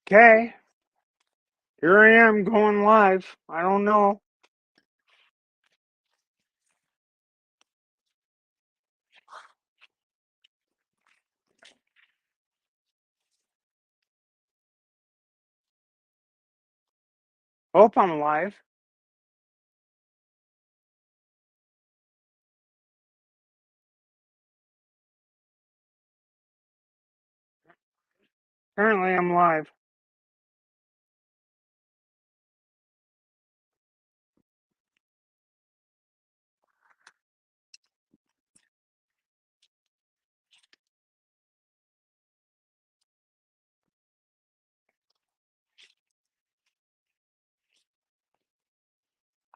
Okay, here I am going live. I don't know. Hope I'm live. Apparently I'm live.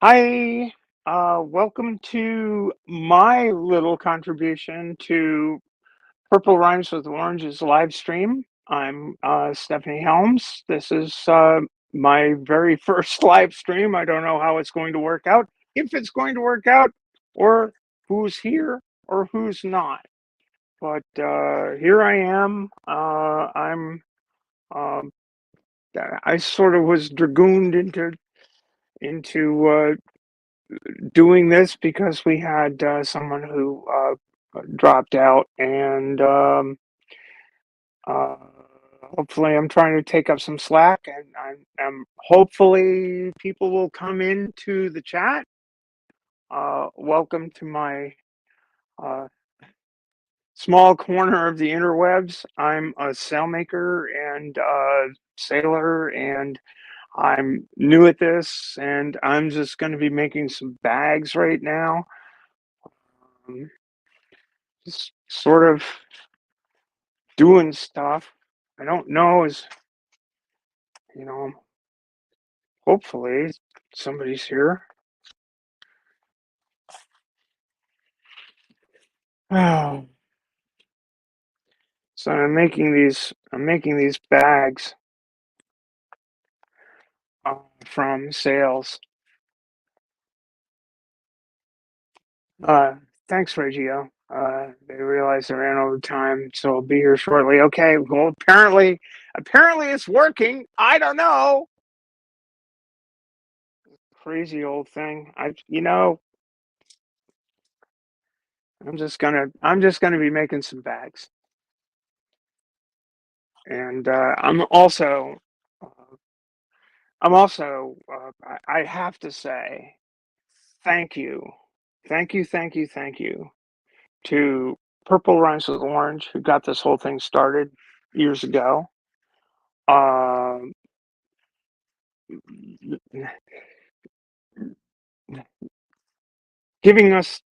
Hi, welcome to my little contribution to Purple Rhymes with Orange's live stream. I'm Stephanie Helms. This is my very first live stream. I don't know how it's going to work out, if it's going to work out, or who's here or who's not. But here I am. Um, I sort of was dragooned into doing this because we had someone who dropped out, and uh, hopefully I'm trying to take up some slack, and I'm hopefully people will come into the chat. Welcome to my uh, small corner of the interwebs. I'm a sailmaker and sailor, and I'm new at this, and I'm just going to be making some bags right now. Just sort of doing stuff. I don't know, you know, hopefully somebody's here. Oh, so I'm making these bags from sales. Uh, Thanks, Reggio. They realized I ran over time, so I'll be here shortly. Okay, well, apparently it's working. I don't know. Crazy old thing. I'm just gonna be making some bags, and I have to say thank you, thank you to Purple Rhymes with Orange, who got this whole thing started years ago. Um, Giving us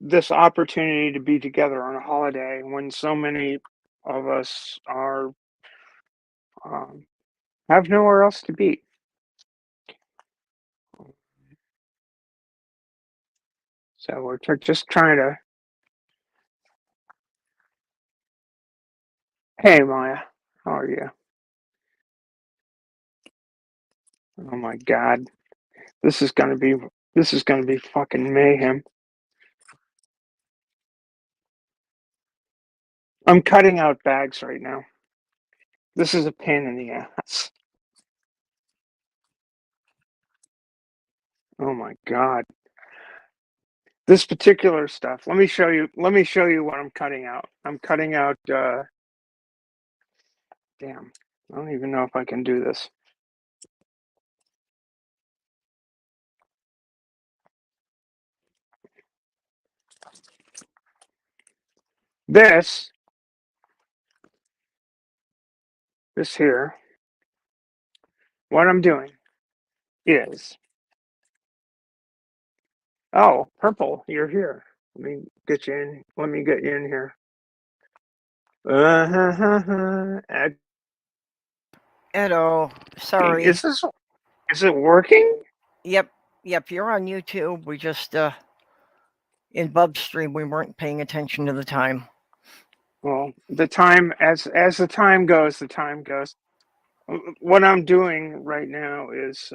this opportunity to be together on a holiday when so many of us are um, have nowhere else to be. So we're just trying to. Hey, Maya, how are you? Oh my God, this is gonna be fucking mayhem. I'm cutting out bags right now. This is a pain in the ass. Oh my God. This particular stuff. Let me show you what I'm cutting out. I'm cutting out damn. I don't even know if I can do this. This here, what I'm doing is, oh, Purple, you're here. Let me get you in. Let me get you in here. Hello. Sorry. Is it working? Yep. You're on YouTube. We just in Bub's stream we weren't paying attention to the time. Well, the time as the time goes, the time goes. What I'm doing right now is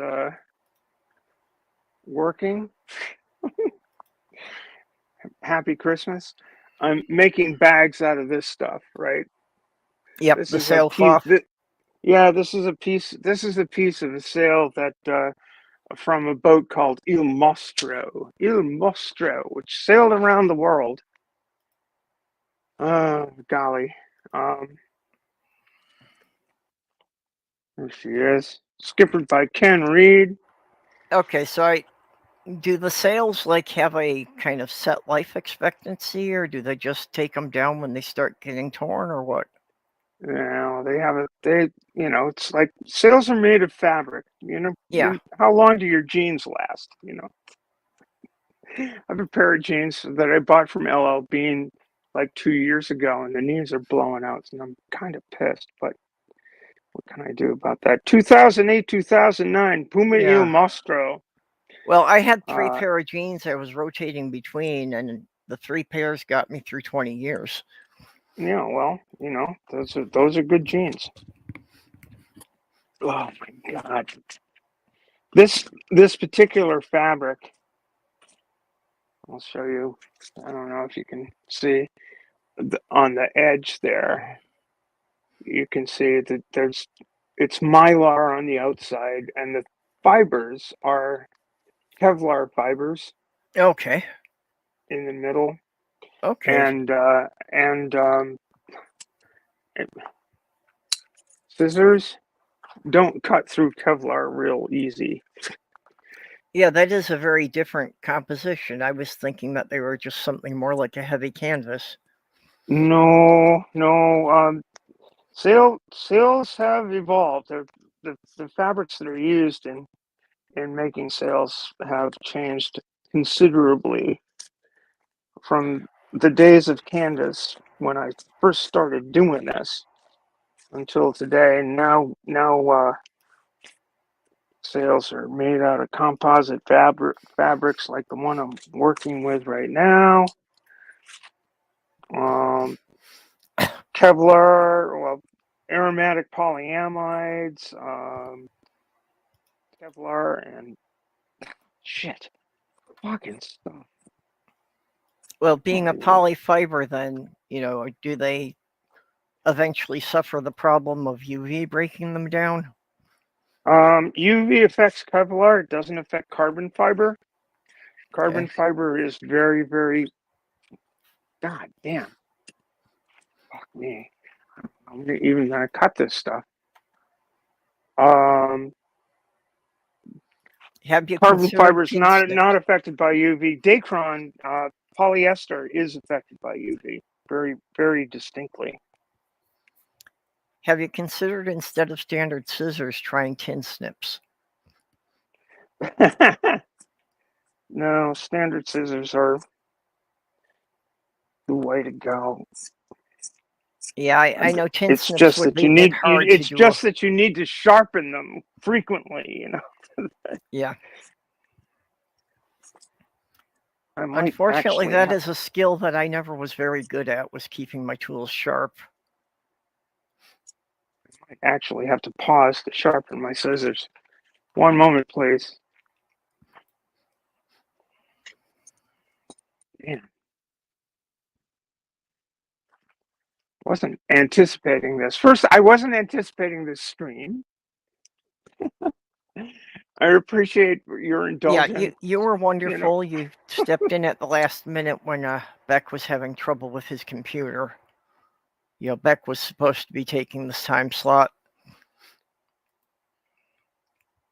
working. Happy Christmas. I'm making bags out of this stuff, right? Yep. This The is a sailcloth. Yeah, this is a piece. This is a piece of a sail that from a boat called Il Mostro, which sailed around the world. Oh, golly. There she is. Skippered by Ken Reed. Okay, so do the sails like have a kind of set life expectancy, or do they just take them down when they start getting torn, or what? You know, it's like sails are made of fabric. Yeah, How long do your jeans last? I have a pair of jeans that I bought from LL Bean like 2 years ago, and the knees are blowing out, and I'm kind of pissed. But what can I do about that? 2008, 2009, Puma Il yeah. Mostro. Well, I had three Uh, pair of jeans I was rotating between, and the three pairs got me through 20 years. yeah, well, those are good jeans. Oh my God. This particular fabric, I'll show you. I don't know if you can see on the edge there. You can see that it's mylar on the outside, and the fibers are Kevlar fibers Okay, in the middle, okay. and scissors don't cut through Kevlar real easy. Yeah, that is a very different composition. I was thinking that they were just something more like a heavy canvas. No, no. Sails have evolved. The fabrics that are used in making sails have changed considerably from the days of canvas when I first started doing this until today. Now sails are made out of composite fabrics like the one I'm working with right now. Um, Kevlar, well, aromatic polyamides, Kevlar, and shit, fucking stuff. Well, being a polyfiber, then, do they eventually suffer the problem of UV breaking them down? UV affects Kevlar. It doesn't affect carbon fiber. Okay. Carbon fiber is very, very. God damn. Fuck me. I'm even gonna cut this stuff. Um, Have you Carbon considered fiber is tin not snips? affected by UV. Dacron polyester is affected by UV very, very distinctly. Have you considered, instead of standard scissors, trying tin snips? No, standard scissors are the way to go. Yeah, I know tin It's snips just would that be a bit hard to it's do. just that you need to sharpen them frequently. Yeah. I might Unfortunately, actually that have is a skill that I never was very good at, was keeping my tools sharp. to pause to sharpen my scissors. One moment, please. Man, wasn't anticipating this. First, I wasn't anticipating this stream. I appreciate your Yeah, indulgence. you were You know, wonderful. You stepped in at the last minute when Beck was having trouble with his computer. Beck was supposed to be taking this time slot.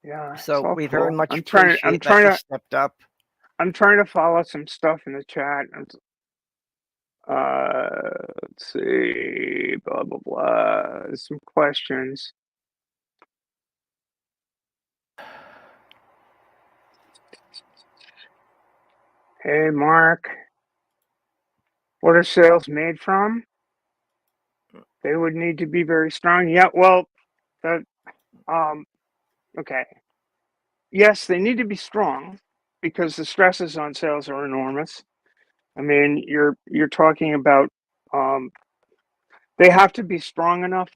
yeah, it's So all we very cool. much appreciate that you stepped up. I'm trying to follow some stuff in the chat. Let's see, blah blah blah. Some questions. Hey, Mark, what are sails made from? They would need to be very strong. Yeah, well, that um, okay. Yes, they need to be strong because the stresses on sails are enormous. I mean, you're talking about they have to be strong enough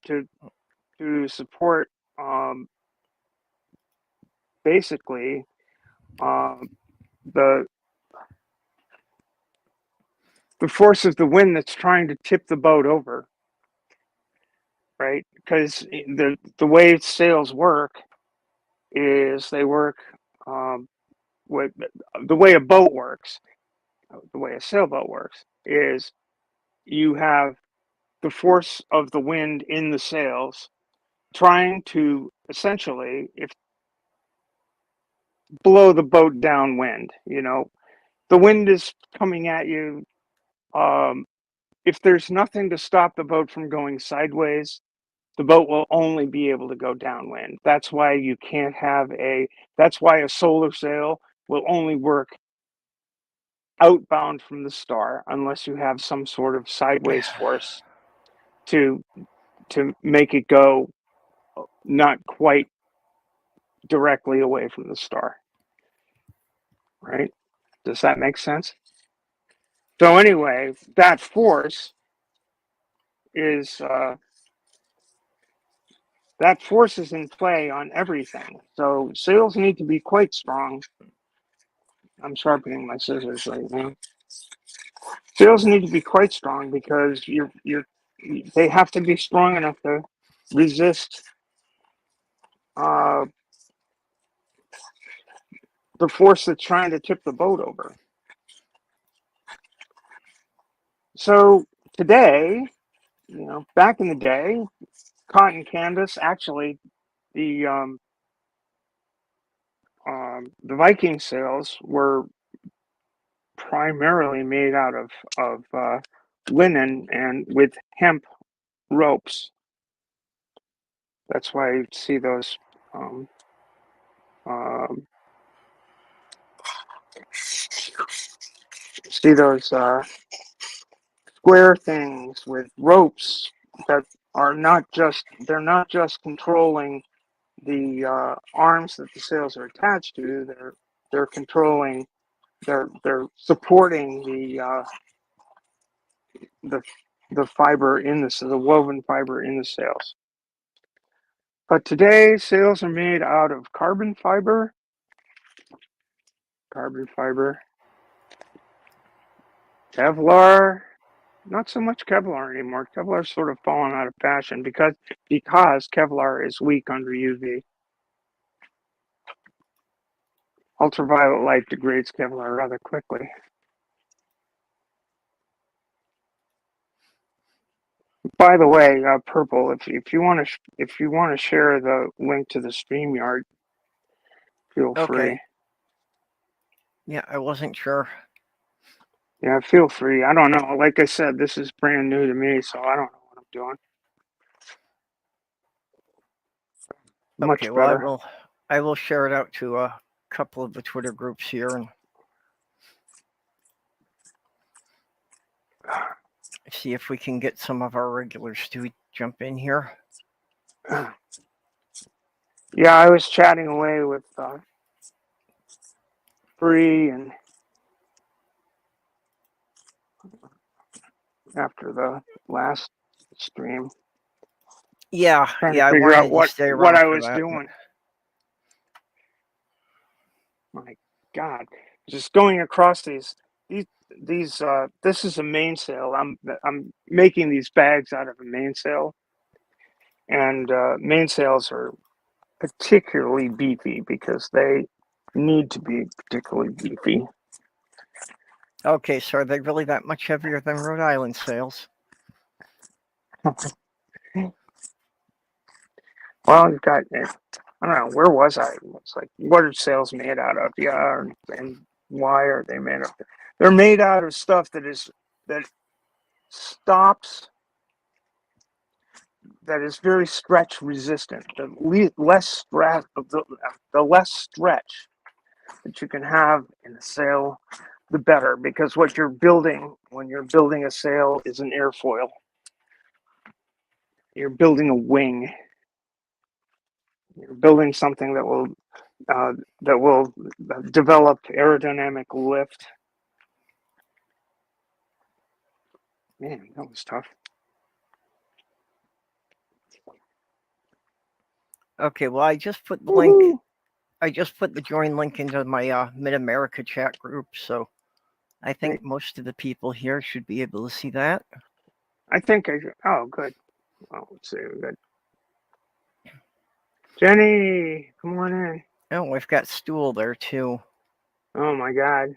to support um, basically um, the the force of the wind that's trying to tip the boat over. right? Because the way sales work is they work with the way a boat works, the way a sailboat works is you have the force of the wind in the sails trying to essentially if blow the boat downwind. The wind is coming at you. If there's nothing to stop the boat from going sideways, the boat will only be able to go downwind. That's why you can't have that's why a solar sail will only work outbound from the star unless you have some sort of sideways force to make it go not quite directly away from the star. Right? Does that make sense? So anyway, that force is in play on everything. So sails need to be quite strong. I'm sharpening my scissors right now. Sails need to be quite strong because they have to be strong enough to resist uh, the force that's trying to tip the boat over. So today, back in the day, cotton canvas, actually, the Viking sails were primarily made out of linen and with hemp ropes. That's why you see those square things with ropes that they're not just controlling the arms that the sails are attached to. They're controlling. They're supporting the fiber the woven fiber in the sails. But today, sails are made out of carbon fiber, Kevlar. Not so much Kevlar anymore. Kevlar's sort of fallen out of fashion because Kevlar is weak under UV. Ultraviolet light degrades Kevlar rather quickly. By the way, Purple, if you want to share the link to the StreamYard, feel free. Yeah, I wasn't sure. Yeah, feel free. I don't know. Like I said, this is brand new to me, so I don't know what I'm doing. Much better. I will share it out to a couple of the Twitter groups here and see if we can get some of our regulars to jump in here. Yeah, I was chatting away with Bree and after the last stream. Yeah, Trying to I figure out wanted to stay around what I for was that. doing. My God, just going across these. This is a mainsail. I'm making these bags out of a mainsail, and mainsails are particularly beefy because they need to be particularly beefy. Okay, so are they really that much heavier than Rhode Island sails? Well, you've got, I don't know, where was I? It's like, what are sails made out of? Yeah, and why are they made of? They're made out of stuff that stops, that is very stretch resistant. The less stretch that you can have in a sail, the better, because what you're building when you're building a sail is an airfoil. You're building a wing. You're building something that will develop aerodynamic lift. Man, that was tough. Okay, well, I just put the link. I just put the join link into my Mid-America chat group, so I think most of the people here should be able to see that. Oh, good. Oh, let's see. We got Jenny. Come on in. Oh, we've got Stool there too. Oh my God.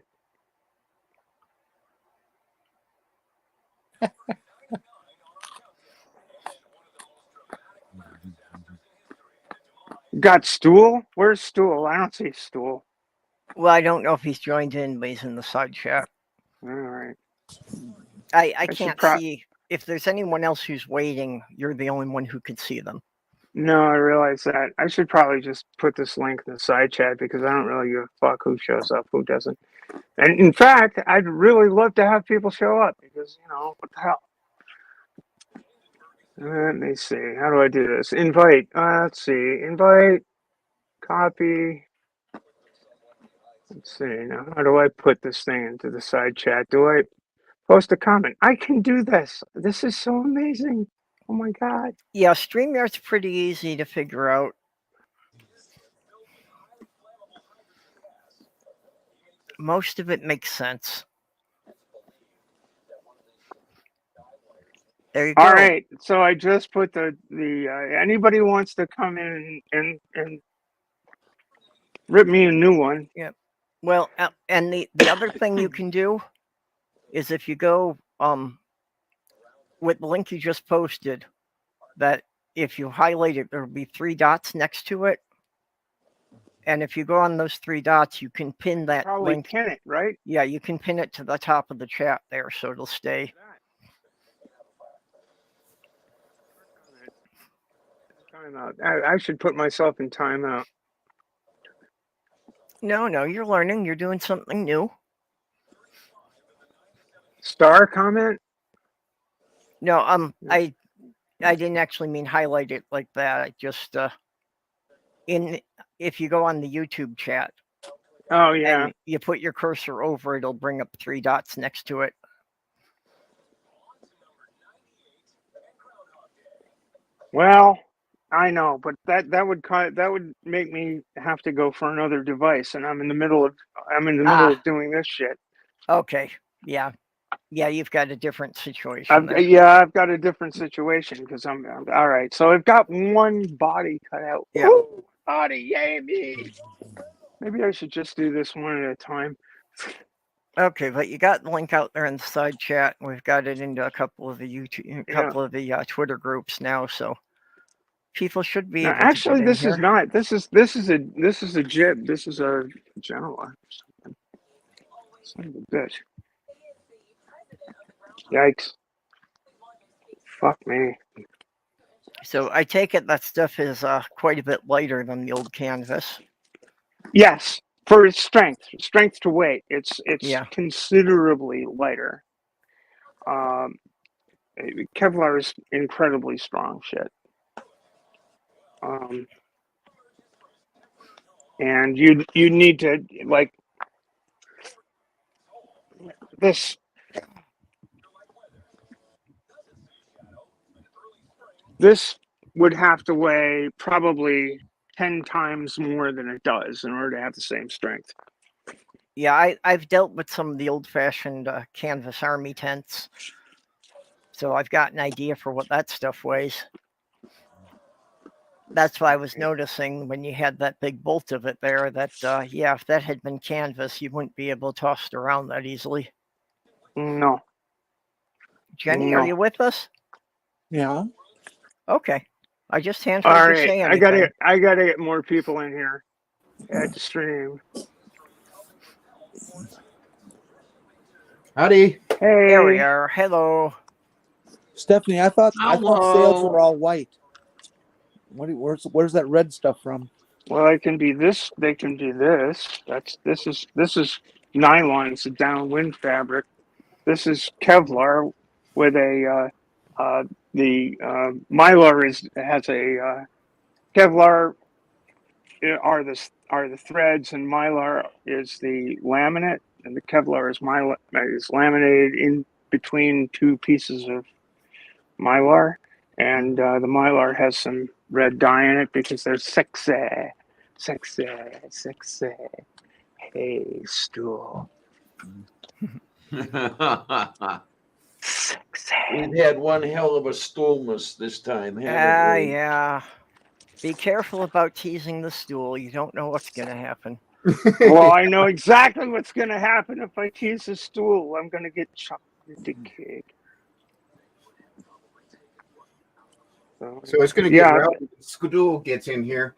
Got Stool? Where's Stool? I don't see Stool. Well, I don't know if he's joined in, but he's in the side chat. All right. I can't see if there's anyone else who's waiting. You're the only one who can see them. No, I realize that. I should probably just put this link in the side chat because I don't really give a fuck who shows up, who doesn't. And in fact, I'd really love to have people show up because, what the hell? Let me see. How do I do this? Invite. Let's see. Invite. Copy. Let's see. Now, how do I put this thing into the side chat? Do I post a comment? I can do this. This is so amazing. Oh my God. Yeah, StreamYard's pretty easy to figure out. Most of it makes sense. There you go. All right. So I just put the anybody wants to come in and rip me a new one. Yeah. Well, and the other thing you can do is if you go with the link you just posted, that if you highlight it, there'll be 3 dots next to it. And if you go on those 3 dots, you can pin that link. Pin it, right? Yeah, you can pin it to the top of the chat there, so it'll stay. Timeout. I should put myself in timeout. No, you're learning. You're doing something new. Star comment? No, I didn't actually mean highlight it like that. I just if you go on the YouTube chat. Oh yeah. And you put your cursor over, it'll bring up 3 dots next to it. Well, I know, but that would make me have to go for another device, and I'm in the middle of doing this shit. Okay. Yeah, you've got a different situation. I've got a different situation because I'm all right. So I've got one body cut out. Yeah. Ooh, body, yay me! Maybe I should just do this one at a time. Okay, but you got the link out there in the side chat. We've got it into a couple of the of the Twitter groups now, so people should be able actually, to get in this here. is not. This is a jib. This is a Genoa. Son of a bitch. Yikes. Fuck me. So I take it that stuff is quite a bit lighter than the old canvas. Yes, for its strength to weight, it's Yeah. considerably lighter. Kevlar is incredibly strong shit. And you need to like this. This would have to weigh probably 10 times more than it does in order to have the same strength. Yeah, I've dealt with some of the old-fashioned canvas army tents, so I've got an idea for what that stuff weighs. That's why I was noticing when you had that big bolt of it there that, if that had been canvas, you wouldn't be able to toss it around that easily. No. Jenny, are you with us? Yeah. Okay. I just heard you say anything. I gotta get more people in here at the stream. Howdy. Hey. There we are. Hello. Stephanie, I thought sails were all white. Where's that red stuff from? Well, it can be this. They can be this. This is nylon. It's a downwind fabric. This is Kevlar with a the Mylar has a Kevlar are the threads, and Mylar is the laminate, and the Kevlar is laminated in between 2 pieces of Mylar, and the Mylar has some red dye in it because they're sexy. Hey, Stool. We've had one hell of a stoolmas this time, haven't we? Yeah. Be careful about teasing the stool. You don't know what's going to happen. Well, I know exactly what's going to happen if I tease a stool. I'm going to get chopped into cake. So it's going to get rowdy when Stool gets in here.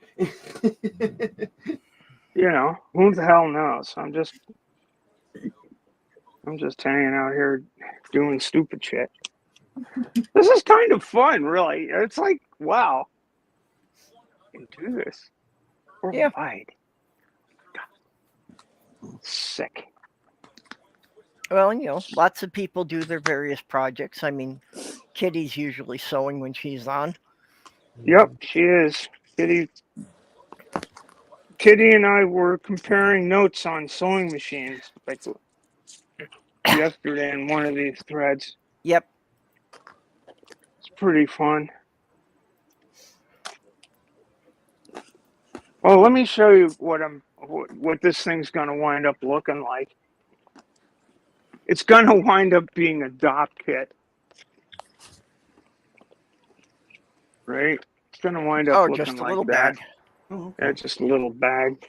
You know, who the hell knows? I'm just hanging out here doing stupid shit. This is kind of fun, really. It's like, wow, I can do this. Worldwide. Sick. Well, you know, lots of people do their various projects. I mean, Kitty's usually sewing when she's on. Yep, she is. Kitty and I were comparing notes on sewing machines like yesterday in one of these threads. Yep. It's pretty fun. Well, let me show you what this thing's going to wind up looking like. It's going to wind up being a dop kit. Right? It's going to wind up looking just a like little that. bag. Oh, Yeah, just a little bag.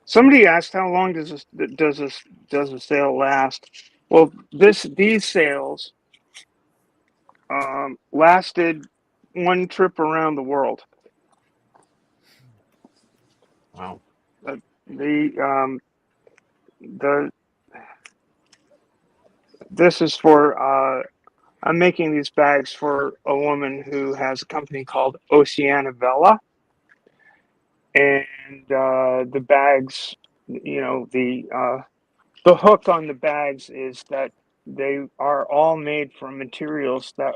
Somebody asked how long does a sale last? Well, these sales lasted one trip around the world. wow. This is for I'm making these bags for a woman who has a company called Oceana Vela, and the bags, you know, the hook on the bags is that they are all made from materials that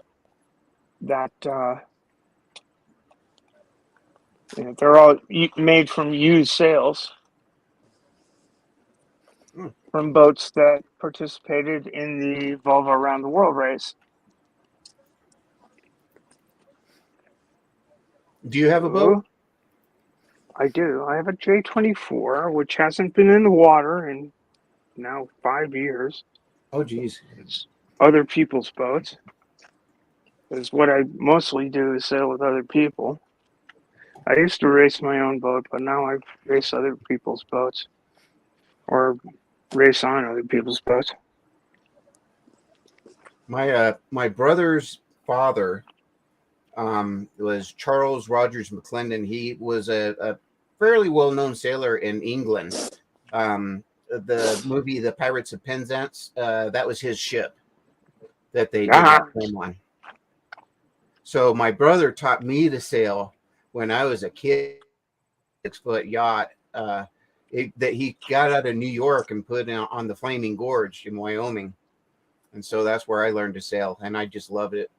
you know, they're all made from used sails from boats that participated in the Volvo Around the World race. Do you have a boat? I do. I have a J24, which hasn't been in the water in now 5 years. Oh, geez. It's other people's boats. Because what I mostly do is sail with other people. I used to race my own boat, but now I race other people's boats. Or race on other people's boats. My brother's father was Charles Rogers McClendon. He was a fairly well-known sailor in England. The movie The Pirates of Penzance, that was his ship that they did that film on. So my brother taught me to sail when I was a kid, 6-foot yacht that he got out of New York and put on the Flaming Gorge in Wyoming. And so that's where I learned to sail, and I just loved it.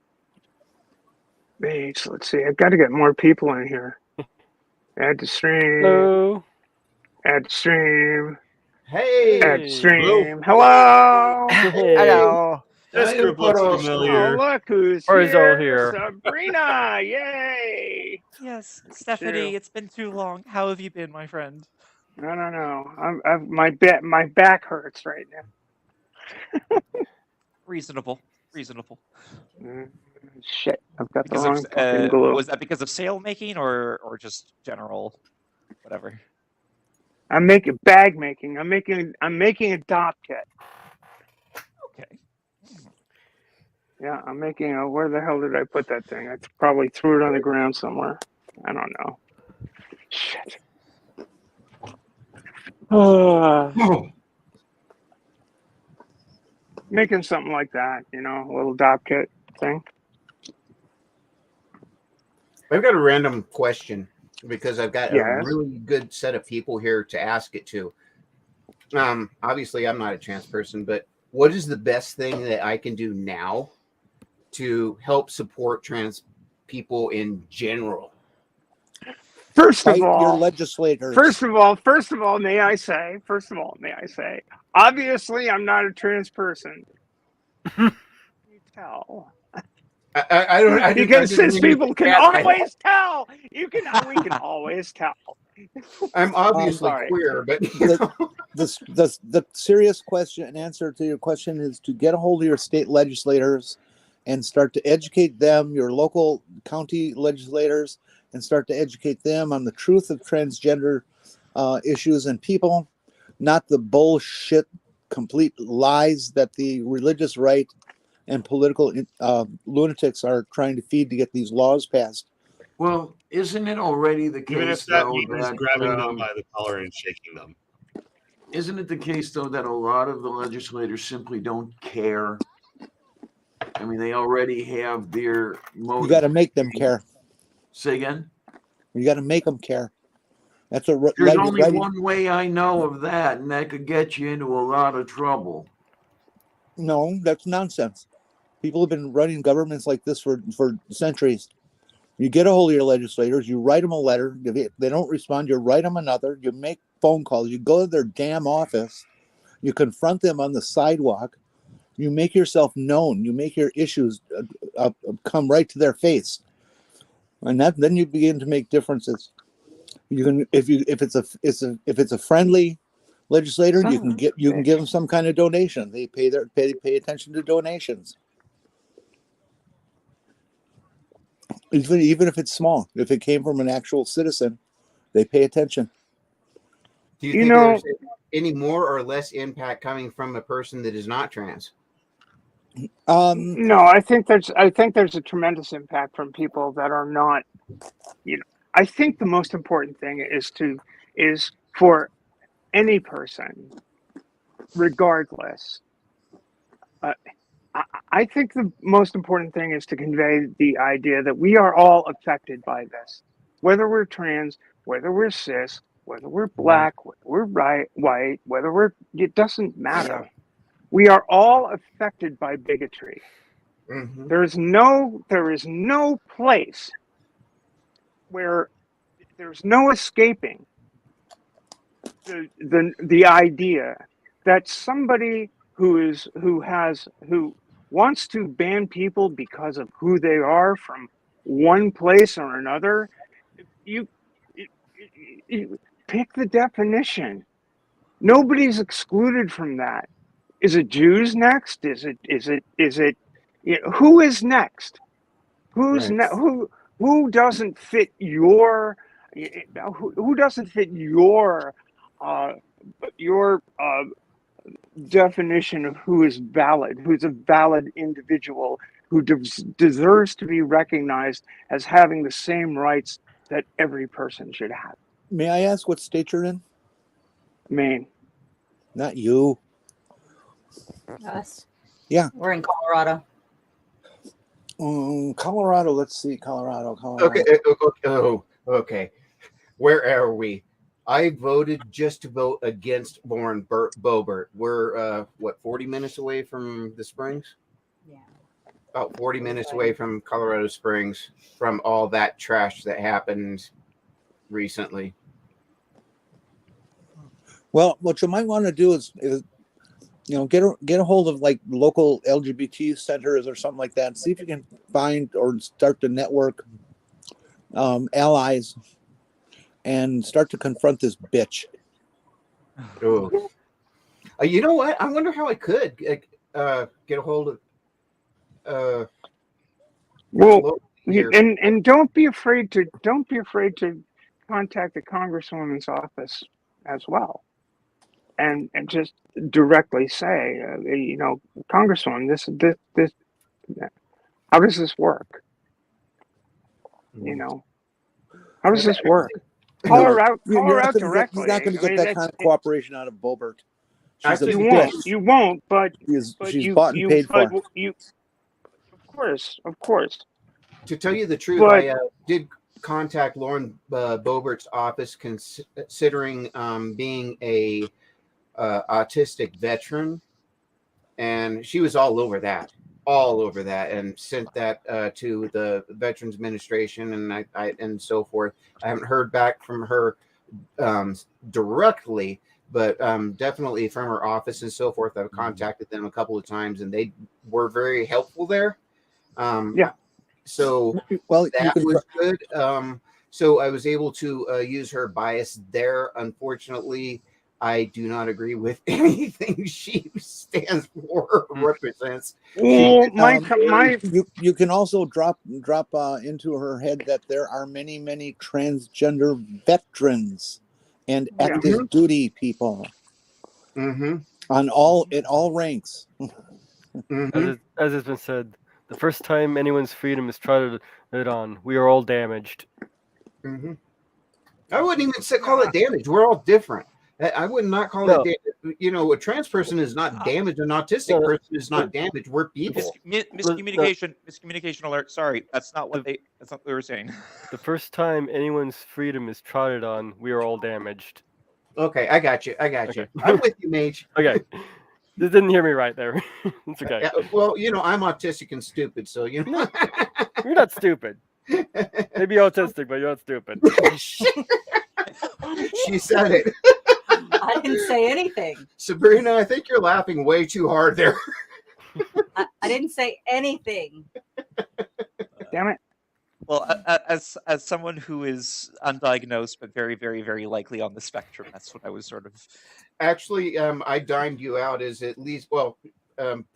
Let's see. I've got to get more people in here. Add to stream. Hello. Add to stream. Hey. Add to stream. Hello. Hello. This group looks familiar. Oh, look who's Where's here. all here? Sabrina. Yay. Yes, Stephanie, it's been too long. How have you been, my friend? No. My back hurts right now. Reasonable. Shit, I've got the Because wrong fucking glue. was that because of sail making or just general whatever? I'm making bag making. I'm making a dop kit. Okay. Yeah, I'm making a. Where the hell did I put that thing? I probably threw it on the ground somewhere. I don't know. Shit. Making something like that, you know, a little dop kit thing. I've got a random question because I've got Yes. a really good set of people here to ask it to. Obviously, I'm not a trans person, but what is the best thing that I can do now to help support trans people in general? First of Fight all, your legislators. First of all, may I say, obviously, I'm not a trans person. You tell. I don't. Because since people can always tell, we can always tell. I'm obviously sorry. queer, but The serious question and answer to your question is to get a hold of your state legislators and start to educate them, your local county legislators, and start to educate them on the truth of transgender issues and people, not the bullshit, complete lies that the religious right and political lunatics are trying to feed to get these laws passed. Well, isn't it already the Even if case, that though, means that grabbing them by the collar and shaking them. isn't it the case, though, that a lot of the legislators simply don't care? I mean, they already have their motive. You got to make them care. Say again? You got to make them care. That's a There's only one way I know of that, and that could get you into a lot of trouble. No, that's nonsense. People have been running governments like this for centuries. You get a hold of your legislators, you write them a letter. If they don't respond, you write them another. You make phone calls. You go to their damn office. You confront them on the sidewalk. You make yourself known. You make your issues come right to their face, and then you begin to make differences. You can if it's a friendly legislator, you can give them some kind of donation. They pay attention to donations. Even if it's small, if it came from an actual citizen, they pay attention. do you think there's any more or less impact coming from a person that is not trans? No, I think there's a tremendous impact from people that are not, I think the most important thing is for any person, regardless. I think the most important thing is to convey the idea that we are all affected by this, whether we're trans, whether we're cis, whether we're black, whether we're white, it doesn't matter. Yeah. We are all affected by bigotry. Mm-hmm. There is no place where there's no escaping the idea that somebody who wants to ban people because of who they are from one place or another, you pick the definition. Nobody's excluded from that. Is it Jews next? Is it who is next? Who's Right. who doesn't fit your who doesn't fit your definition of who is valid, who's a valid individual, who deserves to be recognized as having the same rights that every person should have. May I ask what state you're in? Maine. Not you. Us. Yeah. We're in Colorado. Colorado. Let's see. Colorado. Okay. Okay. Where are we? I voted just to vote against Lauren Boebert. We're 40 minutes away from the Springs? Yeah. About 40 minutes away from Colorado Springs, from all that trash that happened recently. Well, what you might want to do is get a hold of like local LGBT centers or something like that. See if you can find or start to network allies and start to confront this bitch. Oh. You know what? I wonder how I could get a hold of. Well, and don't be afraid to contact the Congresswoman's office as well, and just directly say, Congresswoman, this, how does this work? How does this work? Call her out directly. You're not going to get that kind of cooperation out of Boebert. You won't, but she's bought and paid for. Of course. To tell you the truth, I did contact Lauren Boebert's office, considering being a autistic veteran, and she was all over that, and sent that to the Veterans Administration and so forth. I haven't heard back from her directly, but definitely from her office and so forth. I've contacted them a couple of times, and they were very helpful there. So that was good. So I was able to use her bias there. Unfortunately, I do not agree with anything she stands for or represents. Well, You can also drop into her head that there are many transgender veterans and active duty people Mm-hmm. on all ranks. Mm-hmm. As has been said, the first time anyone's freedom is trodden on, we are all damaged. Mm-hmm. I wouldn't even call it damage. We're all different. I would not call it damage. You know, a trans person is not damaged. An autistic person is not damaged. We're people. Miscommunication alert. Sorry, that's not what we were saying. The first time anyone's freedom is trodden on, we are all damaged. Okay, I got you. Okay. I'm with you, Mage. Okay. You didn't hear me right there. It's okay. Yeah, well, you know, I'm autistic and stupid, so you know. You're not stupid. Maybe autistic, but you're not stupid. She said it. I didn't say anything. Sabrina, I think you're laughing way too hard there. I didn't say anything. Damn it. Well, as someone who is undiagnosed but very, very, very likely on the spectrum, that's what I was sort of. Actually, I dimed you out as at least, well,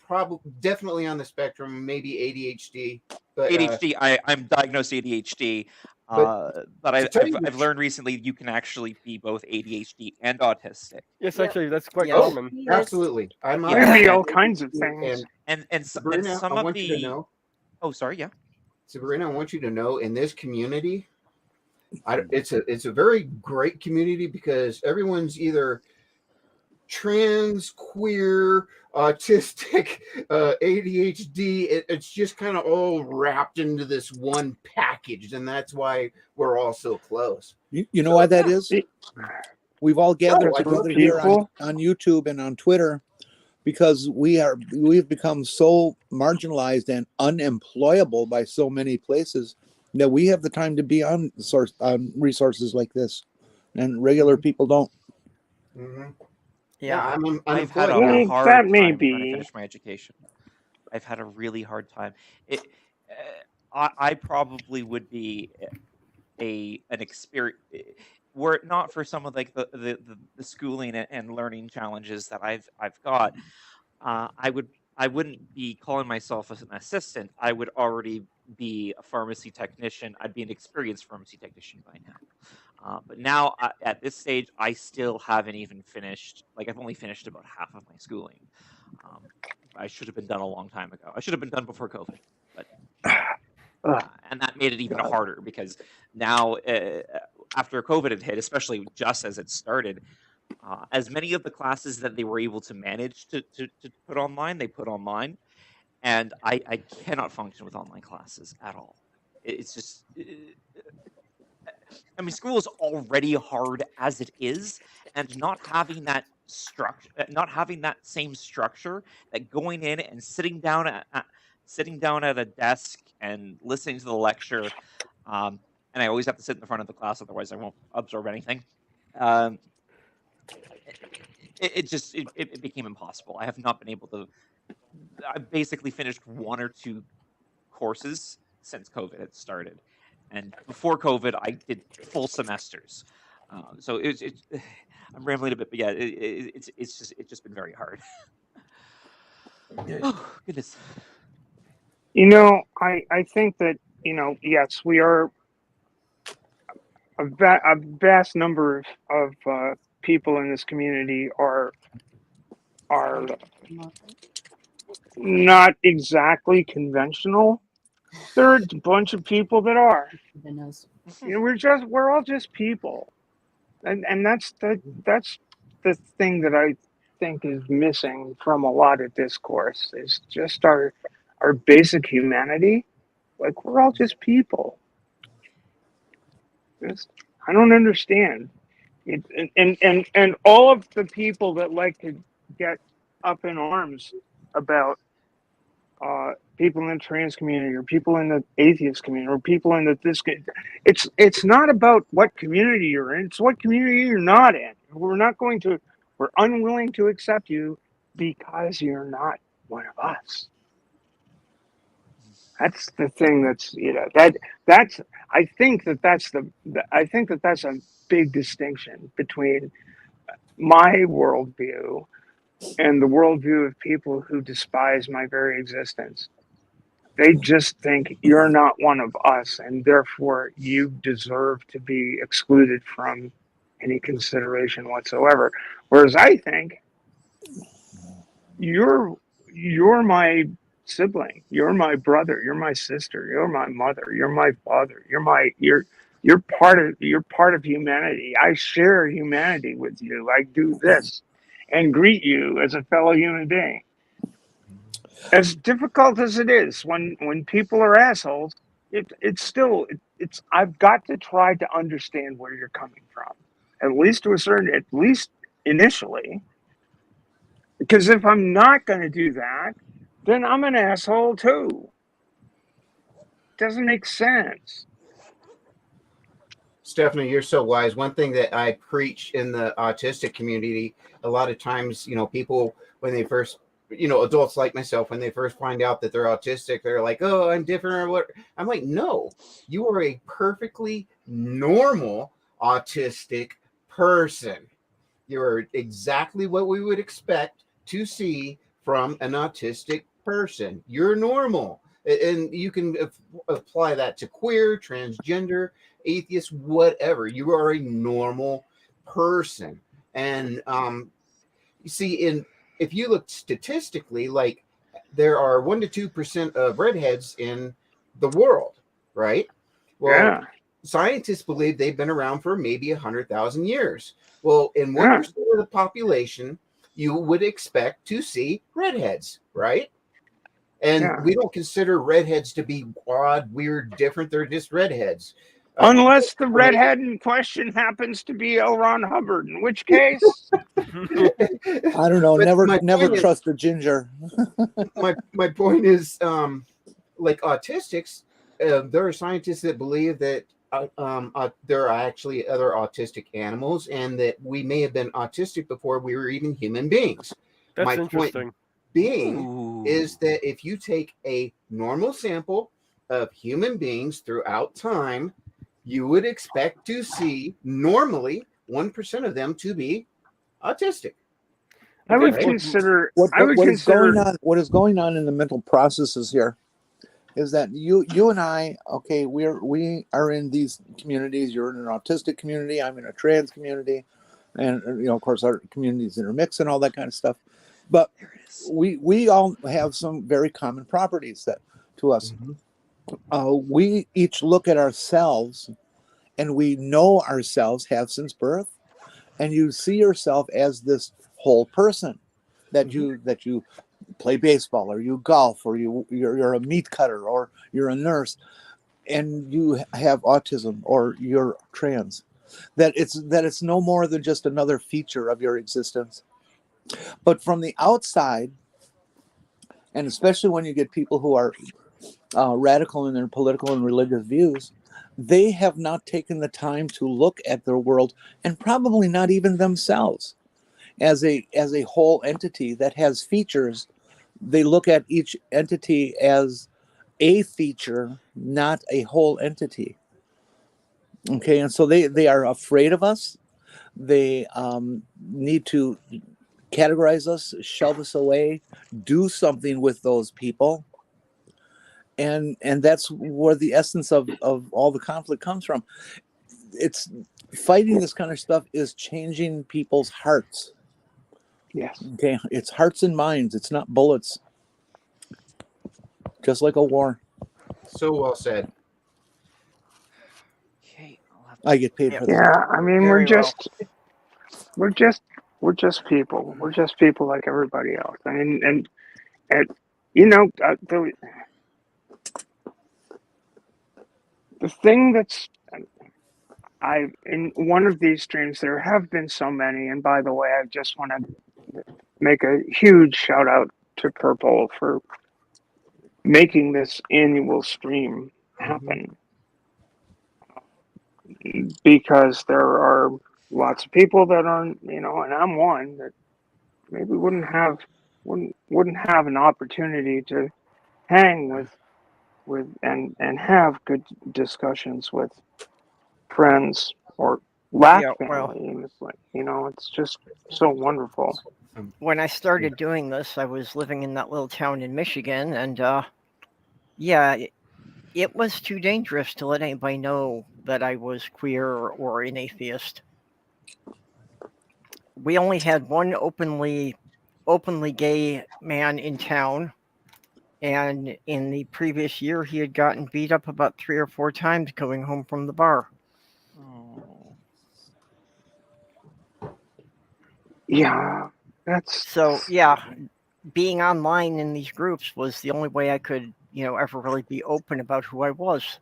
probably definitely on the spectrum, maybe ADHD. But ADHD. I'm diagnosed ADHD, but I've learned recently you can actually be both ADHD and autistic. Yes, actually, that's quite Yes. common. Absolutely, I'm There can be all kinds of things. And Sabrina, some I of want the. you to know. Oh, sorry. Yeah. Sabrina, I want you to know in this community, it's a very great community because everyone's either trans, queer, autistic, ADHD. It's just kind of all wrapped into this one package, and that's why we're all so close. You know why that is? We've all gathered together here on YouTube and on Twitter because we've become so marginalized and unemployable by so many places that we have the time to be on resources like this, and regular people don't. Mm-hmm. Yeah, I've had a Well, hard that time may trying to be. finish my education. I've had a really hard time. I probably would be an experience were it not for some of like the schooling and learning challenges that I've got. I wouldn't be calling myself as an assistant. I would already be a pharmacy technician. I'd be an experienced pharmacy technician by now. But now at this stage, I still haven't even finished. Like I've only finished about half of my schooling. I should have been done a long time ago. I should have been done before COVID, but and that made it even harder because now after COVID had hit, especially just as it started, as many of the classes that they were able to manage to put online, they put online, and I cannot function with online classes at all. It's just. I mean, school is already hard as it is, and not having that structure, not having that same structure, that going in and sitting down at a desk and listening to the lecture, and I always have to sit in the front of the class, otherwise I won't absorb anything. It became impossible. I have not been able to. I've basically finished one or two courses since COVID had started. And before COVID, I did full semesters. So I'm rambling a bit, but yeah, it's just been very hard. Oh goodness. You know, I think that, yes, we are a vast number of people in this community are not exactly conventional. There are a bunch of people that are. We're all just people, and that's the thing that I think is missing from a lot of discourse is just our basic humanity. Like we're all just people. I don't understand it, and all of the people that like to get up in arms about people in the trans community or people in the atheist community or people in it's not about what community you're in, it's what community you're not in. We're unwilling to accept you because you're not one of us. That's the thing that's, that's, I think that I think that that's a big distinction between my worldview and the worldview of people who despise my very existence. They just think you're not one of us, and therefore you deserve to be excluded from any consideration whatsoever. Whereas I think you're you're my sibling, you're my brother, you're my sister, you're my mother, you're my father, you're part of humanity. I share humanity with you. I do this and greet you as a fellow human being. As difficult as it is when people are assholes, it's still it's I've got to try to understand where you're coming from, at least to a certain, at least initially, because if I'm not going to do that, then I'm an asshole too. Doesn't make sense. Stephanie, you're so wise. One thing that I preach in the autistic community, a lot of times, people, when they first, adults like myself, when they first find out that they're autistic, they're like, oh, I'm different or what. I'm like, no, you are a perfectly normal autistic person. You're exactly what we would expect to see from an autistic person. You're normal. And you can apply that to queer, transgender, atheist, whatever. You are a normal person. And you see, if you look statistically, like there are 1% to 2% of redheads in the world, right? Well, Yeah. scientists believe they've been around for maybe 100,000 years. Well, in 1% Yeah. of the population, you would expect to see redheads, right? And Yeah. we don't consider redheads to be odd, weird, different. They're just redheads. Unless the redhead in question happens to be L. Ron Hubbard, in which case, I don't know. But Never my point is- trust a ginger. my point is, like autistics, there are scientists that believe that there are actually other autistic animals, and that we may have been autistic before we were even human beings. That's My interesting. point being Ooh. is that if you take a normal sample of human beings throughout time, you would expect to see normally 1% of them to be autistic. I would Right. consider. What I would what is consider. going on? What is going on in the mental processes here is that you and I, okay, we are in these communities. You're in an autistic community. I'm in a trans community, and of course our communities intermix and all that kind of stuff. But we all have some very common properties that to us. We each look at ourselves, and we know ourselves have since birth, and you see yourself as this whole person that you play baseball, or you golf, or you're a meat cutter, or you're a nurse, and you have autism, or you're trans. That it's no more than just another feature of your existence. But from the outside, and especially when you get people who are radical in their political and religious views, they have not taken the time to look at their world, and probably not even themselves, as a whole entity that has features. They look at each entity as a feature, not a whole entity. Okay, and so they are afraid of us. They need to categorize us, shove us away, do something with those people. And that's where the essence of all the conflict comes from. It's fighting this kind of stuff is changing people's hearts. Yes. Okay, it's hearts and minds. It's not bullets. Just like a war. So well said. Okay, I'll have I get paid Yeah. for that. Yeah. I mean, Very well. we're just people. We're just people like everybody else. I mean, and the thing that's in one of these streams, there have been so many. And by the way, I just want to make a huge shout out to Purple for making this annual stream happen, because there are lots of people that aren't, and I'm one that maybe wouldn't have an opportunity to hang with and have good discussions with friends or lack Yeah, well, family. And it's like, it's just so wonderful. when I started doing this, I was living in that little town in Michigan, and yeah, it was too dangerous to let anybody know that I was queer or an atheist. We only had one openly gay man in town, and in the previous year he had gotten beat up about 3 or 4 times going home from the bar. Oh. Yeah, that's So yeah, being online in these groups was the only way I could, ever really be open about who I was.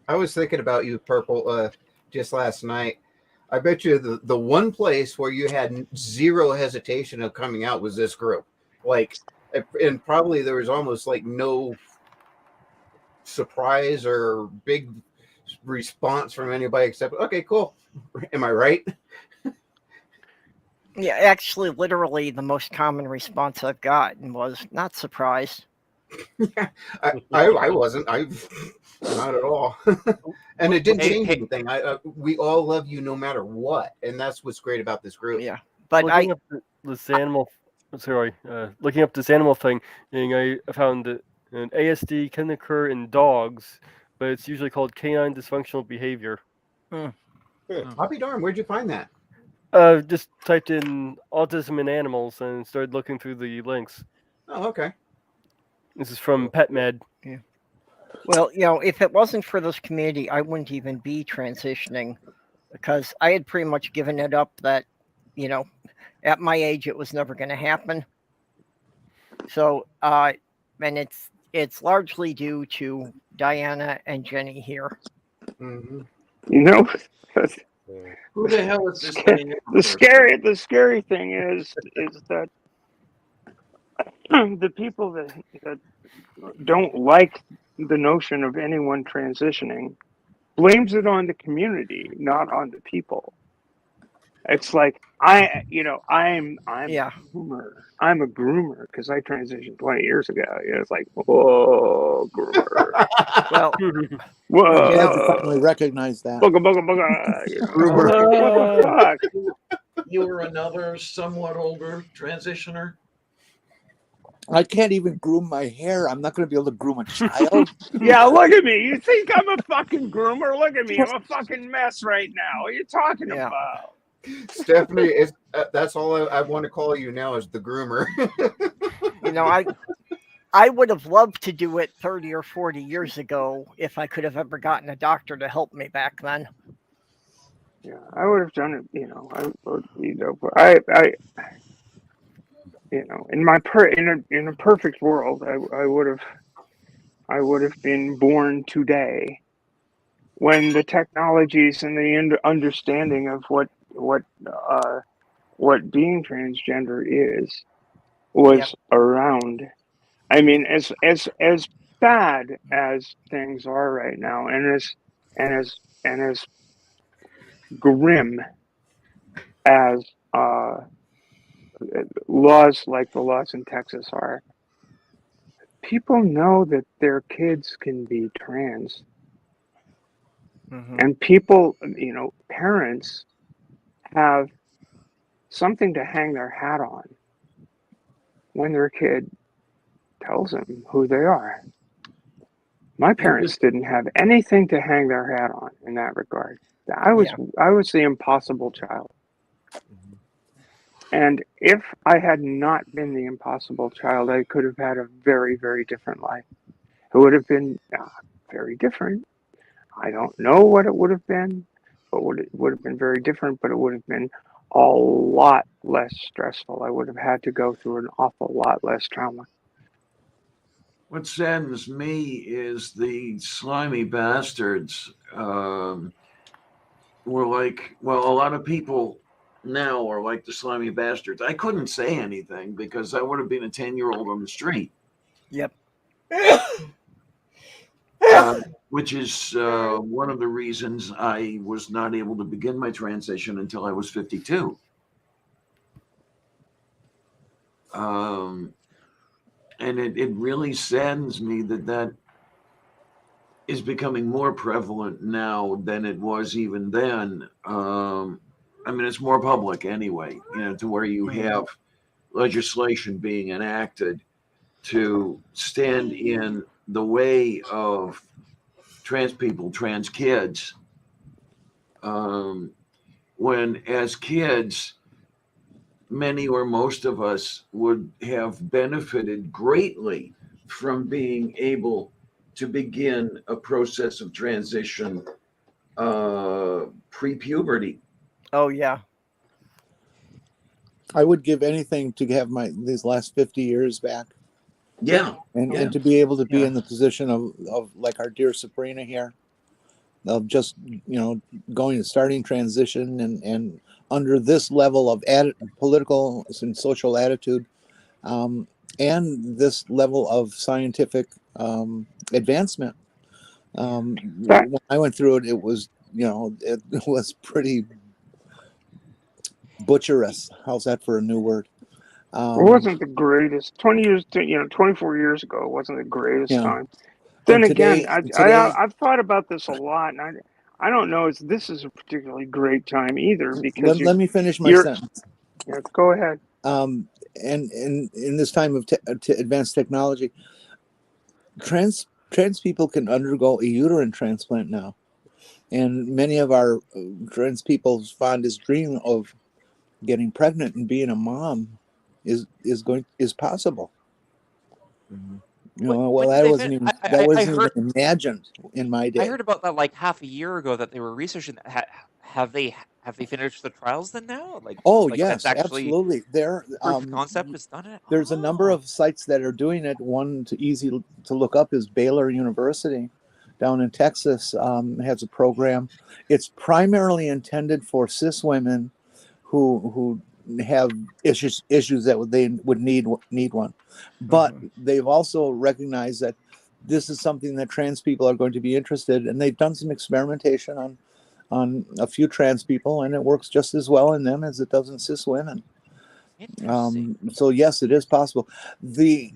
I was thinking about you, Purple, just last night. I bet you the one place where you had zero hesitation of coming out was this group. Like, and probably there was almost like no surprise or big response from anybody except, okay, cool. Am I right? Yeah, actually, literally, the most common response I've gotten was not surprised. I wasn't. I not at all. And it didn't Hey, change hey, anything. We all love you no matter what, and that's what's great about this group. Yeah, but looking up this animal, looking up this animal thing, and I found that an ASD can occur in dogs, but it's usually called canine dysfunctional behavior. I'll be darned. Where'd you find that? Just typed in autism in animals and started looking through the links. Oh, okay. This is from PetMed. Yeah. Well, if it wasn't for this community, I wouldn't even be transitioning, because I had pretty much given it up that, at my age, it was never going to happen. So, and it's largely due to Diana and Jenny here. Mm-hmm. Who the hell is this? The scary thing is that the people that don't like the notion of anyone transitioning blames it on the community, not on the people. It's like I'm Yeah. a groomer. I'm a groomer because I transitioned 20 years ago. It's like, whoa, groomer. Well, Whoa. I'm glad you finally recognize that. Booga, booga, booga. Groomer. What the fuck? You were another somewhat older transitioner. I can't even groom my hair. I'm not going to be able to groom a child. Yeah, look at me. You think I'm a fucking groomer? Look at me. I'm a fucking mess right now. What are you talking about? Stephanie, that's all I want to call you now is the groomer. I would have loved to do it 30 or 40 years ago if I could have ever gotten a doctor to help me back then. Yeah, I would have done it. In a perfect world, I would have been born today, when the technologies and the understanding of what being transgender was around. I mean, as bad as things are right now, and as grim as laws like the laws in Texas are, people know that their kids can be trans. Mm-hmm. And people, parents have something to hang their hat on when their kid tells them who they are. My parents didn't have anything to hang their hat on in that regard. I was the impossible child. And if I had not been the impossible child, I could have had a very, very different life. It would have been very different. I don't know what it would have been, but it would have been very different, but it would have been a lot less stressful. I would have had to go through an awful lot less trauma. What saddens me is the slimy bastards were like, well, a lot of people now are like the slimy bastards. I couldn't say anything because I would have been a 10-year-old on the street. Yep. Which is one of the reasons I was not able to begin my transition until I was 52. and it really saddens me that is becoming more prevalent now than it was even then. I mean, it's more public anyway, to where you have legislation being enacted to stand in the way of trans people, trans kids. When as kids, many or most of us would have benefited greatly from being able to begin a process of transition pre-puberty. Oh yeah. I would give anything to have these last 50 years back. Yeah. And to be able to be Yeah. in the position of like our dear Sabrina here, of just, starting transition and under this level of political and social attitude, and this level of scientific advancement. When I went through it, it was, it was pretty butcherous. How's that for a new word? It wasn't the greatest. 24 years ago, it wasn't the greatest Yeah. time. Then And again, today, I've thought about this a lot, and I don't know if this is a particularly great time either, because let me finish my you're sentence. yeah, go ahead. And in this time of advanced technology, trans people can undergo a uterine transplant now, and many of our trans people's fondest dream of getting pregnant and being a mom is possible. When That did wasn't they even I heard even imagined in my day. I heard about that like half a year ago that they were researching that. Have they finished the trials then now? Oh Like that's yes, actually absolutely. There, proof of concept is done it. there's a number of sites that are doing it. One easy to look up is Baylor University down in Texas, has a program. It's primarily intended for cis women who have issues that they would need one, but they've also recognized that this is something that trans people are going to be interested in, and they've done some experimentation on a few trans people, and it works just as well in them as it does in cis women. So yes, it is possible. The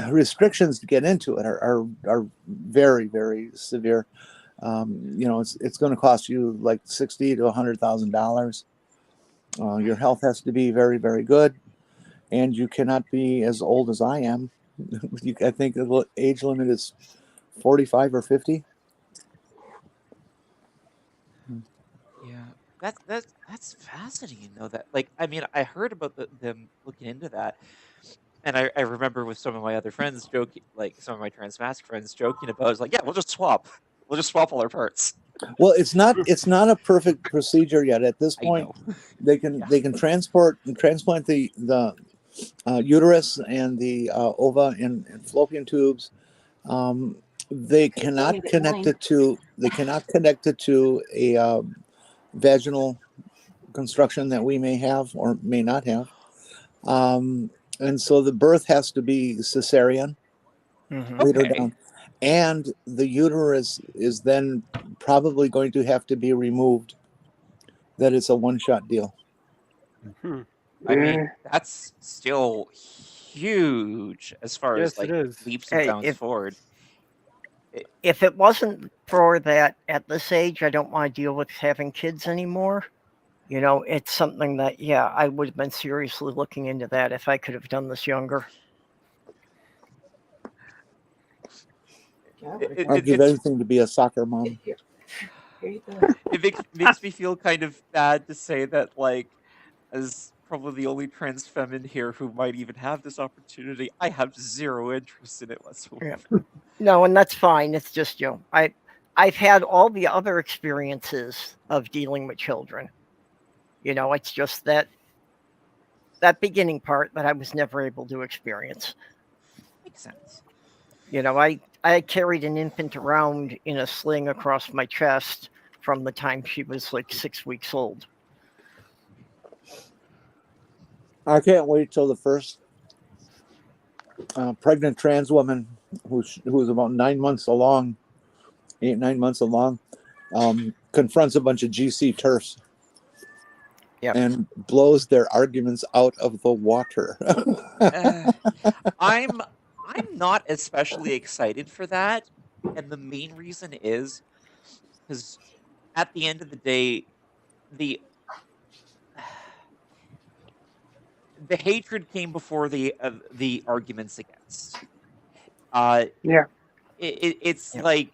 restrictions to get into it are very, very severe. It's going to cost you like $60,000 to $100,000. Your health has to be very, very good, and you cannot be as old as I am. I think the age limit is 45 or 50. Yeah, that's fascinating though. That I mean, I heard about them looking into that, and I remember with some of my other friends joking, like some of my trans mask friends joking about, it's like, yeah, we'll just swap all our parts. Well, it's not a perfect procedure yet. At this point, they can transplant the uterus and the ova in fallopian tubes. They cannot connect it to a vaginal construction that we may have or may not have, and so the birth has to be cesarean later down, and the uterus is then probably going to have to be removed. That is a one-shot deal. I mean, that's still huge as far as Yes, it is. leaps and bounds forward. If it wasn't for that at this age, I don't want to deal with having kids anymore. It's something that, yeah, I would have been seriously looking into that if I could have done this younger. I'd give anything to be a soccer mom. It makes me feel kind of bad to say that, as probably the only trans feminine here who might even have this opportunity, I have zero interest in it whatsoever. Yeah. No, and that's fine. It's just, I've had all the other experiences of dealing with children. It's just that beginning part that I was never able to experience. Makes sense. I carried an infant around in a sling across my chest from the time she was like 6 weeks old. I can't wait till the first pregnant trans woman who was about 9 months along, 8-9 months along, confronts a bunch of GC turfs. and blows their arguments out of the water. I'm not especially excited for that, and the main reason is because at the end of the day, the the hatred came before the arguments against. Yeah. It's Yep. like,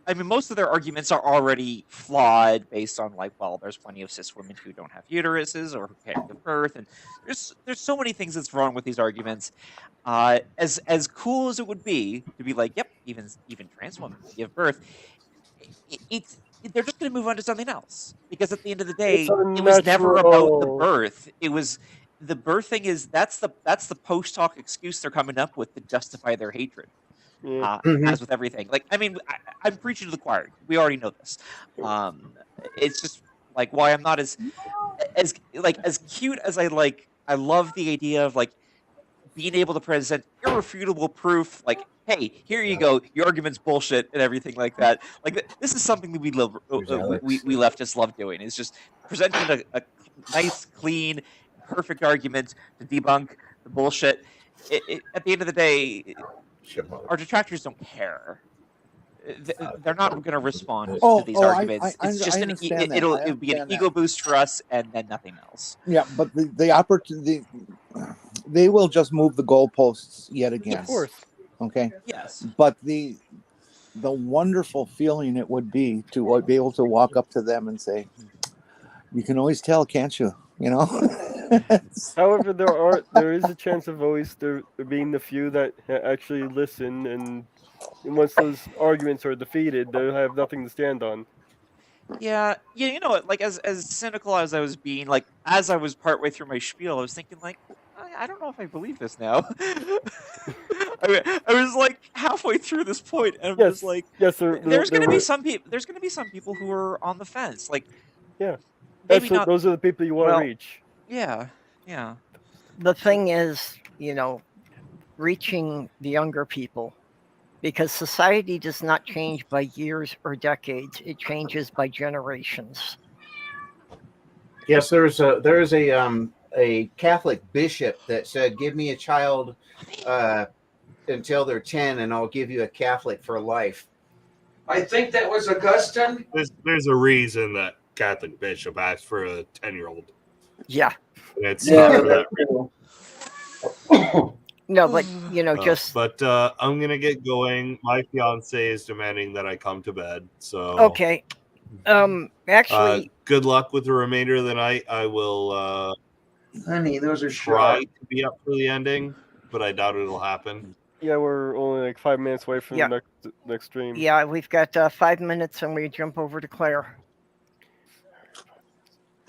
I mean, most of their arguments are already flawed based on like, well, there's plenty of cis women who don't have uteruses or who can't give birth, and there's so many things that's wrong with these arguments. As cool as it would be to be like, yep, even trans women can give birth, they're just going to move on to something else because at the end of the day, It's it was never about the unnatural. birth. It was the birthing is that's the post hoc excuse they're coming up with to justify their hatred. Yeah. As with everything, like, I mean, I'm preaching to the choir. We already know this. It's just like why I'm not as cute as I love the idea of like being able to present irrefutable proof, like, hey, here you go, your argument's bullshit and everything like that. Like, this is something that we love, we leftists love doing. Is just presenting a nice, clean, perfect argument to debunk the bullshit. At the end of the day, our detractors don't care. They're not going to respond to these arguments. It's just it'll be an ego boost for us, and then nothing else. Yeah, but the opportunity, they will just move the goalposts yet again. Of course. Okay. Yes. But the wonderful feeling it would be to be able to walk up to them and say, "You can always tell, can't you?" You know. However, there is a chance of always there being the few that actually listen, and once those arguments are defeated, they'll have nothing to stand on. Yeah, you know what? Like, as cynical as I was being, like, as I was partway through my spiel, I was thinking, like, I don't know if I believe this now. I was like halfway through this point, and I'm just like, yes, there's going to be some people. There's going to be some people who are on the fence. Like, yeah, maybe not. Those are the people you want to reach. Yeah, yeah. The thing is, you know, reaching the younger people, because society does not change by years or decades; it changes by generations. Yes, there's a Catholic bishop that said, "Give me a child until they're 10, and I'll give you a Catholic for life." I think that was Augustine. There's a reason that Catholic bishop asked for a 10-year-old. Yeah. And it's not for that reason. No, but you know, just. But I'm gonna get going. My fiance is demanding that I come to bed. So okay. Actually, good luck with the remainder of the night. I will. Honey, those are try to be up for the ending, but I doubt it'll happen. Yeah, we're only like 5 minutes away from the next stream. Yeah, we've got 5 minutes, and we jump over to Claire.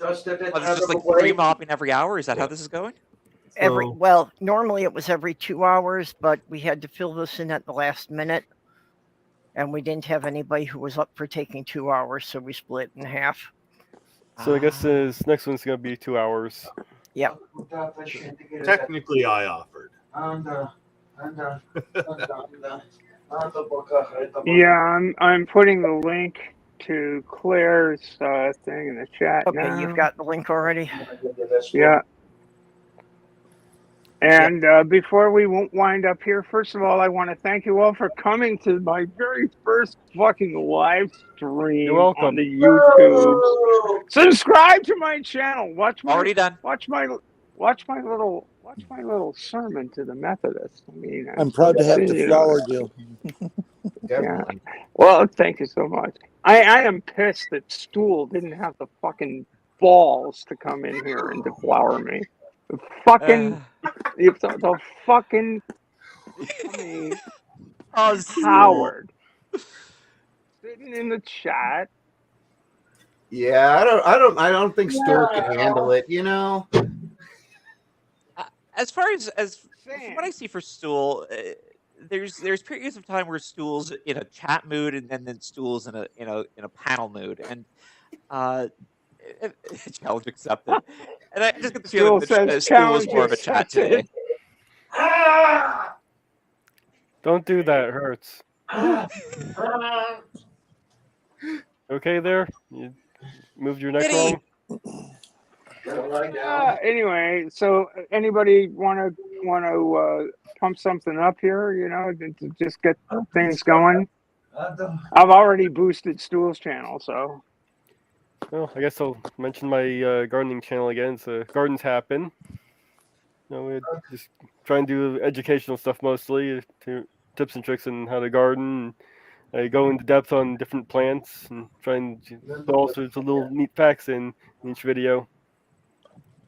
It's just like free mopping every hour. Is that how this is going? Well, normally it was every 2 hours, but we had to fill this in at the last minute, and we didn't have anybody who was up for taking 2 hours, so we split in half. So I guess this next one's gonna be 2 hours. Yeah. Technically, I offered. Yeah, I'm putting the link to Claire's thing in the chat Okay, now. you've got the link already? Yeah. And before we wind up here, first of all, I want to thank you all for coming to my very first fucking live stream You're welcome. on the YouTube. Subscribe to my channel. Watch my already done. Watch my little sermon to the Methodists. I mean, I'm proud to have deflowered you. Yeah. Well, thank you so much. I am pissed that Stool didn't have the fucking balls to come in here and deflower me. The fucking Howard sitting in the chat. Yeah, I don't think Stool can handle it. You know. As far as from what I see for Stool, there's periods of time where Stool's in a chat mood, and then Stool's in a panel mood, and challenge accepted. And I just get the feeling that Stool is more of a chat today. Don't do that. It hurts. Okay, there. You moved your neck wrong. Anyway, so anybody want to pump something up here? You know, to just get things going. I've already boosted Stool's channel, so. Well, I guess I'll mention my gardening channel again. So Gardens Happen. You know, we just try and do educational stuff mostly, to tips and tricks on how to garden. I go into depth on different plants and try and put all sorts of little neat facts in each video.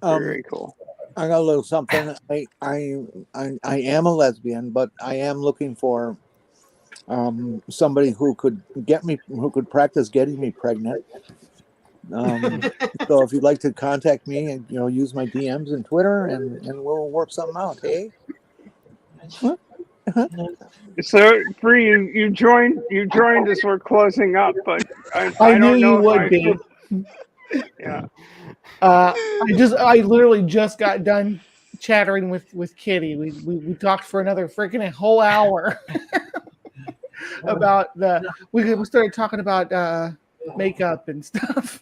Very cool. I got a little something. I am a lesbian, but I am looking for somebody who could practice getting me pregnant. So if you'd like to contact me and use my DMs and Twitter, and we'll work something out. Hey. So, Bree, you joined as we're closing up, but I knew don't know you would be. Yeah. I literally just got done chattering with Kitty. We talked for another freaking whole hour about we started talking about makeup and stuff.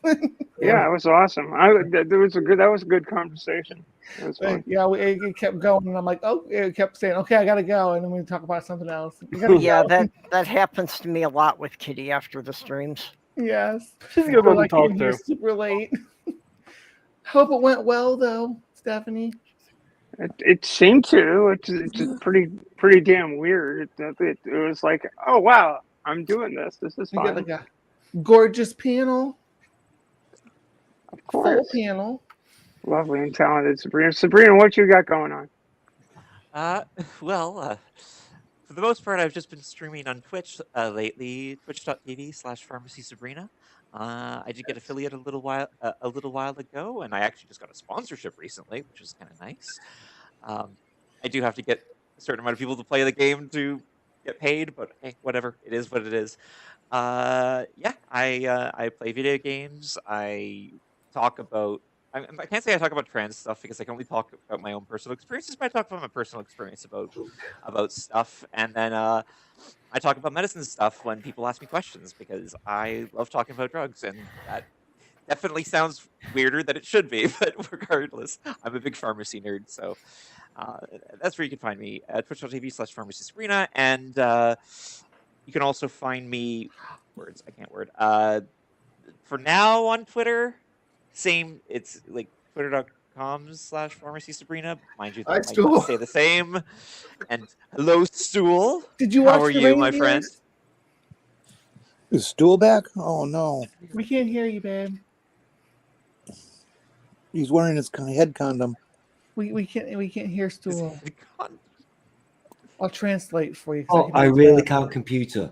Yeah, it was awesome. That was a good conversation. It was fun. Yeah, it kept going, and I'm like, oh, it kept saying, okay, I gotta go, and then we talk about something else. Yeah, that happens to me a lot with Kitty after the streams. Yes, she's a good one to talk to. Super late. Hope it went well though, Stephanie. It seemed to. It's pretty damn weird. It was like, oh wow, I'm doing this. This is fun. You got like a gorgeous panel. Of course. Full panel. Lovely and talented Sabrina. Sabrina, what you got going on? Well, for the most part, I've just been streaming on Twitch lately. Twitch.tv/Pharmacy Sabrina. I did get affiliate a little while ago, and I actually just got a sponsorship recently, which was kind of nice. I do have to get a certain amount of people to play the game to get paid, but hey, whatever. It is what it is. Yeah, I play video games. I talk about. I can't say I talk about trans stuff because I can only talk about my own personal experiences, but I talk about my personal experience about stuff, and then I talk about medicine stuff when people ask me questions because I love talking about drugs, and that definitely sounds weirder than it should be, but regardless, I'm a big pharmacy nerd, so that's where you can find me at twitch.tv/Pharmacy Sabrina, and you can also find me for now on Twitter. Same, it's like twitter.com/Pharmacy Sabrina. Mind you, that might not say the same. And hello, Stool. Did you watch How are you, my friend? Is Stool back? Oh no. We can't hear you, babe. He's wearing his head condom. We can't hear Stool. I'll translate for you. Oh, I really can't computer.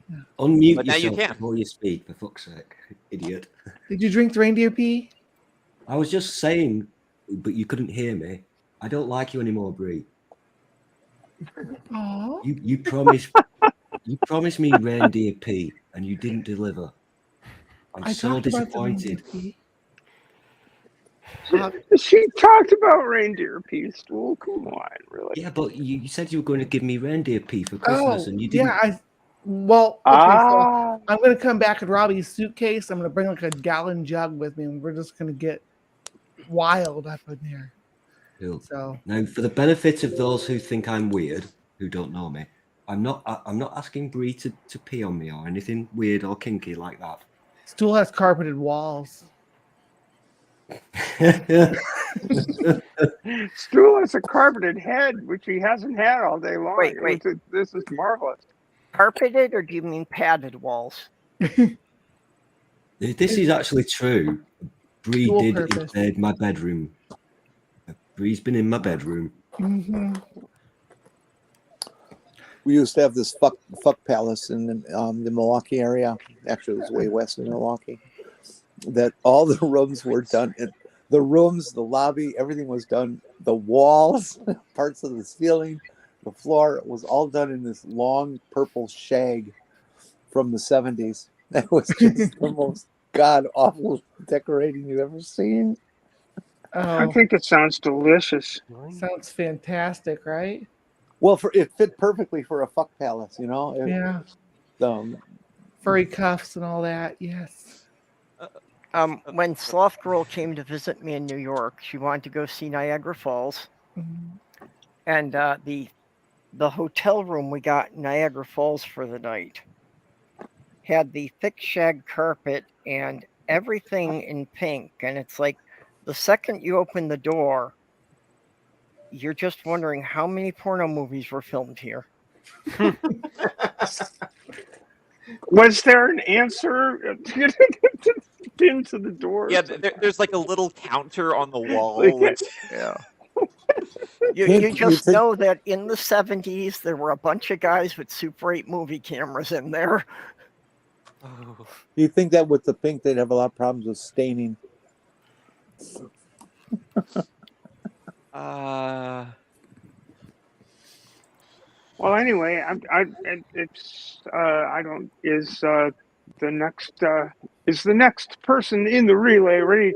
Yeah. Unmute yourself before you speak, for fuck's sake, idiot. Did you drink the reindeer pee? I was just saying, but you couldn't hear me. I don't like you anymore, Bree. Aww. You promised me reindeer pee, and you didn't deliver. I'm so disappointed. She talked about reindeer pee, Stool. Come on, really? Yeah, but you said you were going to give me reindeer pee for Christmas, and you didn't. Yeah, so I'm going to come back in Robbie's suitcase. I'm going to bring like a gallon jug with me, and we're just going to get wild up in there. Cool. So now, for the benefit of those who think I'm weird, who don't know me, I'm not asking Bree to pee on me or anything weird or kinky like that. Stool has carpeted walls. Stool has a carpeted head, which he hasn't had all day long. Wait. This is marvelous. Carpeted, or do you mean padded walls? This is actually true. Bree did invade my bedroom. Bree's been in my bedroom. Mm-hmm. We used to have this fuck palace in the Milwaukee area. Actually, it was way west of Milwaukee. That all the rooms were done. The rooms, the lobby, everything was done. The walls, parts of the ceiling, the floor, it was all done in this long purple shag from the 70s. That was just the most god-awful decorating you've ever seen. I think it sounds delicious. Sounds fantastic, right? Well, it fit perfectly for a fuck palace, you know? Yeah. Furry cuffs and all that, yes. When Sloth Girl came to visit me in New York, she wanted to go see Niagara Falls, and the hotel room we got in Niagara Falls for the night had the thick shag carpet and everything in pink, and it's like the second you open the door, you're just wondering how many porno movies were filmed here. Was there an answer pinned to the door? Yeah, there's like a little counter on the wall. Like- which, Yeah. You Pink, you just think- know that in the 70s, there were a bunch of guys with Super 8 movie cameras in there. oh, You think that with the pink, they'd have a lot of problems with staining? Well, anyway, is the next person in the relay ready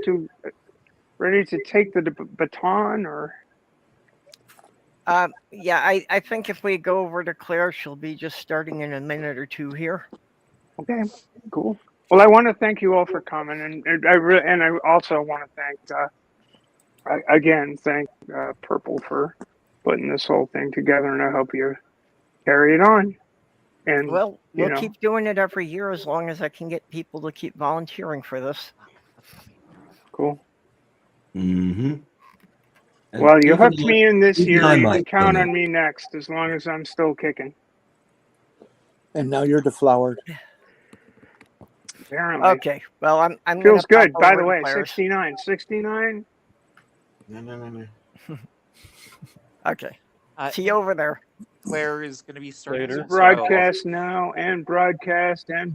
to take the baton, or? Yeah, I think if we go over to Claire, she'll be just starting in a minute or two here. Okay, cool. Well, I want to thank you all for coming, and I also want to thank Purple for putting this whole thing together, and I hope you carry it on. And Well, we'll keep doing it every year as long as I can get people to keep volunteering for this. Cool. Mm-hmm. Well, you hooked me in this year. I You might can count come on me next, as long as I'm still kicking. And now you're deflowered. Apparently. Okay. Well, I'm Feels gonna good. pop By over the to way, Claire's. 69. No. Okay. See you over there. Claire is going to be starting Later. soon, so- Broadcast now, and broadcast and